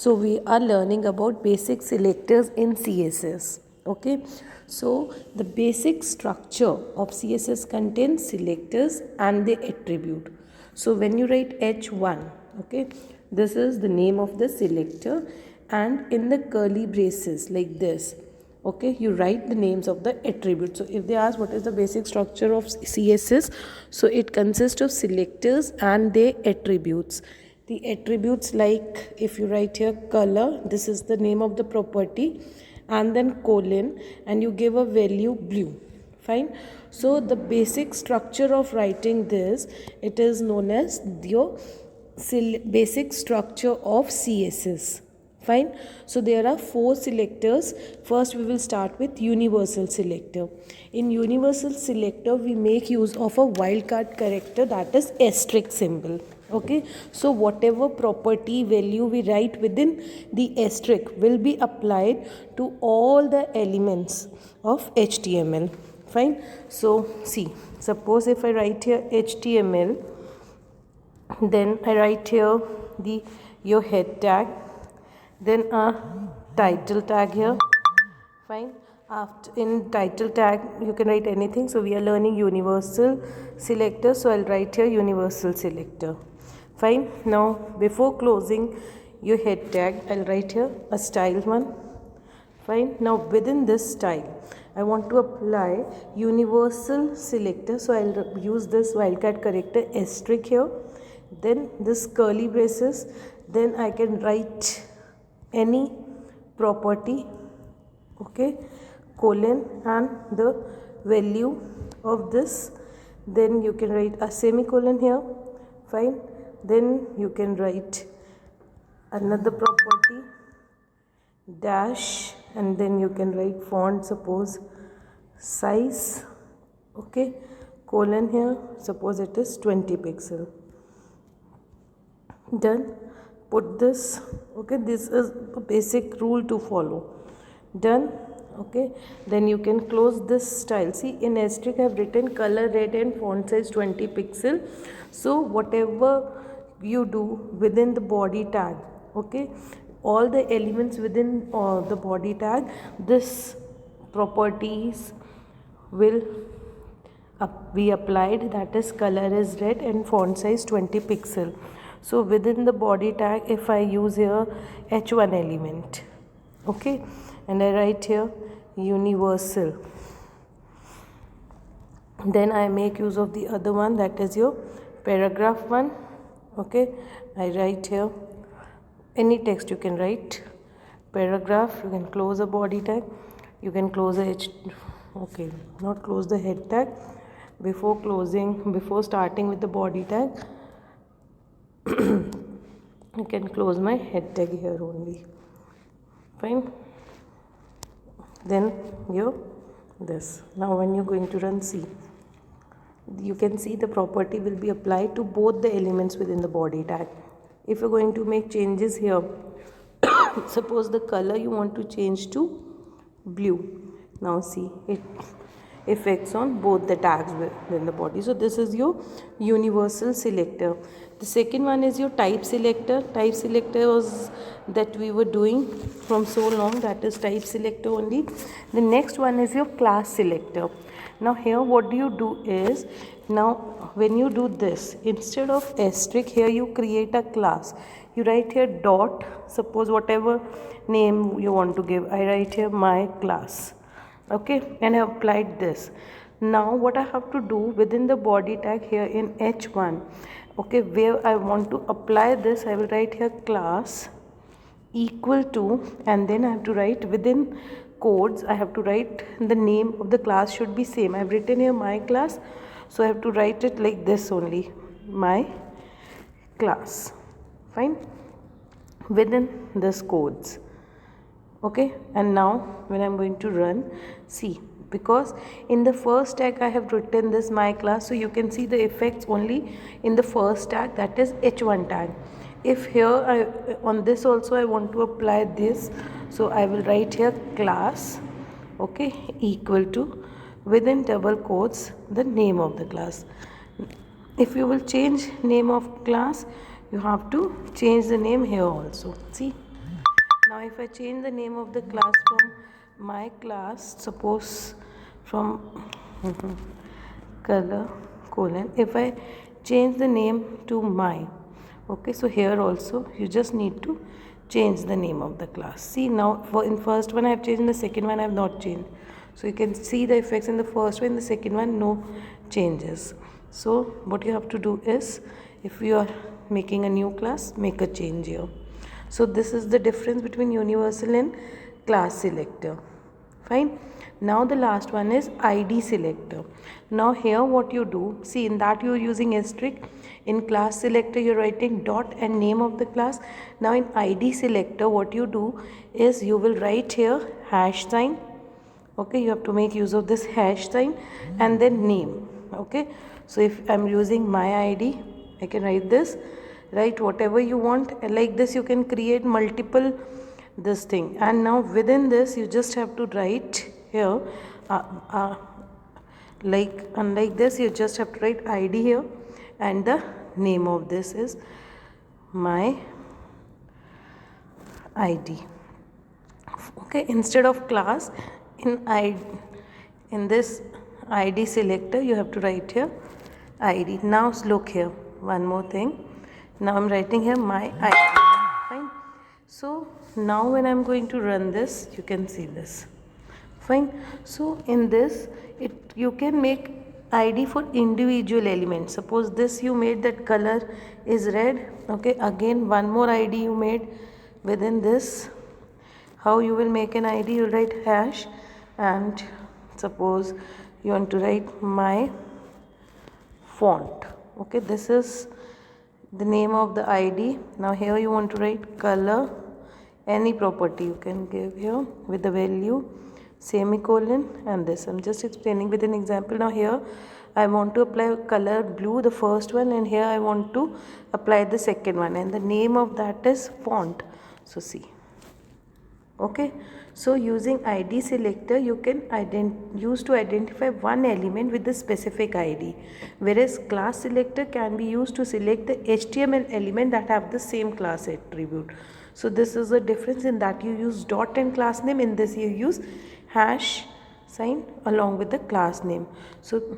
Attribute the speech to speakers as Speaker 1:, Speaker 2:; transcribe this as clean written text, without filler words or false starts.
Speaker 1: So we are learning about basic selectors in CSS. Okay, so the basic structure of CSS contains selectors and the attribute. So when you write h1, okay, this is the name of the selector, and in the curly braces like this, okay, you write the names of the attributes. So if they ask what is the basic structure of CSS, so it consists of selectors and their attributes. The attributes, like if you write here color, this is the name of the property, and then colon, and you give a value blue. Fine. So the basic structure of writing this, it is known as your basic structure of CSS. Fine. So there are 4 selectors. First we will start with universal selector. In universal selector we make use of a wildcard character, that is asterisk symbol. Okay, so whatever property value we write within the asterisk will be applied to all the elements of HTML. Fine. So see, suppose if I write here HTML, then I write here your head tag, then a title tag here. Fine. After in title tag you can write anything. So we are learning universal selector, so I'll write here universal selector. Fine. Now before closing your head tag, I'll write here a style one. Fine. Now within this style I want to apply universal selector, so I'll use this wildcard character asterisk here, then this curly braces, then I can write any property, okay, colon, and the value of this, then you can write a semicolon here. Fine. Then you can write another property, dash, and then you can write font, suppose size, okay, colon here, suppose it is 20 pixel. Done. Put this, okay, this is a basic rule to follow. Done. Okay, then you can close this style. See, in asterisk I have written color red and font size 20 pixel. So whatever you do within the body tag, okay, all the elements within the body tag, this properties will be applied, that is color is red and font size 20 pixel. So within the body tag, if I use here h1 element, okay, and I write here universal, then I make use of the other one, that is your paragraph one. Okay, I write here any text you can write, paragraph, you can close a body tag, you can close a okay, not close the head tag. Before starting with the body tag, I can close my head tag here only. Fine. Then this. Now when you're going to run, see, you can see the property will be applied to both the elements within the body tag. If you're going to make changes here, suppose the color you want to change to blue. Now see, it affects on both the tags within the body. So this is your universal selector. The second one is your type selector. Type selector was that we were doing from so long, that is type selector only. The next one is your class selector. Now here what do you do is, now when you do this, instead of asterisk here you create a class. You write here dot, suppose whatever name you want to give, I write here my class, okay, and I have applied this. Now what I have to do within the body tag here in h1, okay, where I want to apply this, I will write here class equal to, and then I have to write within codes, I have to write the name of the class should be same. I have written here my class, so I have to write it like this only, my class. Fine. Within this codes, okay. And now when I'm going to run, see, because in the first tag I have written this my class, so you can see the effects only in the first tag, that is h1 tag. If here on this also I want to apply this, so I will write here class, okay, equal to, within double quotes, the name of the class. If you will change name of class, you have to change the name here also. See, Now if I change the name of the class from my class, suppose from color colon, if I change the name to my, okay, so here also you just need to change the name of the class. See, now in first one I have changed, in the second one I have not changed. So you can see the effects in the first one, in the second one no changes. So what you have to do is, if you are making a new class, make a change here. So this is the difference between universal and class selector. Fine. Now the last one is ID selector. Now here what you do, see, in that you are using asterisk. In class selector you are writing dot and name of the class. Now in ID selector what you do is, you will write here hash sign. Okay, you have to make use of this hash sign and then name. Okay, so if I'm using my ID, I can write this, write whatever you want. Like this you can create multiple this thing, and now within this you just have to write here like, unlike this you just have to write ID here, and the name of this is my ID. Okay, instead of class, in this ID selector you have to write here ID. Now look here, one more thing. Now I'm writing here my ID. Fine. So now when I'm going to run this, you can see this. Fine. So in this, you can make ID for individual elements. Suppose this you made, that color is red. Okay, again one more ID you made. Within this, how you will make an ID, you write hash, and suppose you want to write my font. Okay, this is the name of the ID. Now here you want to write color, any property you can give here with the value, semicolon, and this. I'm just explaining with an example. Now here I want to apply color blue, the first one, and here I want to apply the second one, and the name of that is font. So see. Okay, so using ID selector you can use to identify one element with the specific ID, whereas class selector can be used to select the HTML element that have the same class attribute. So this is the difference, in that you use dot and class name, in this you use hash sign along with the class name. So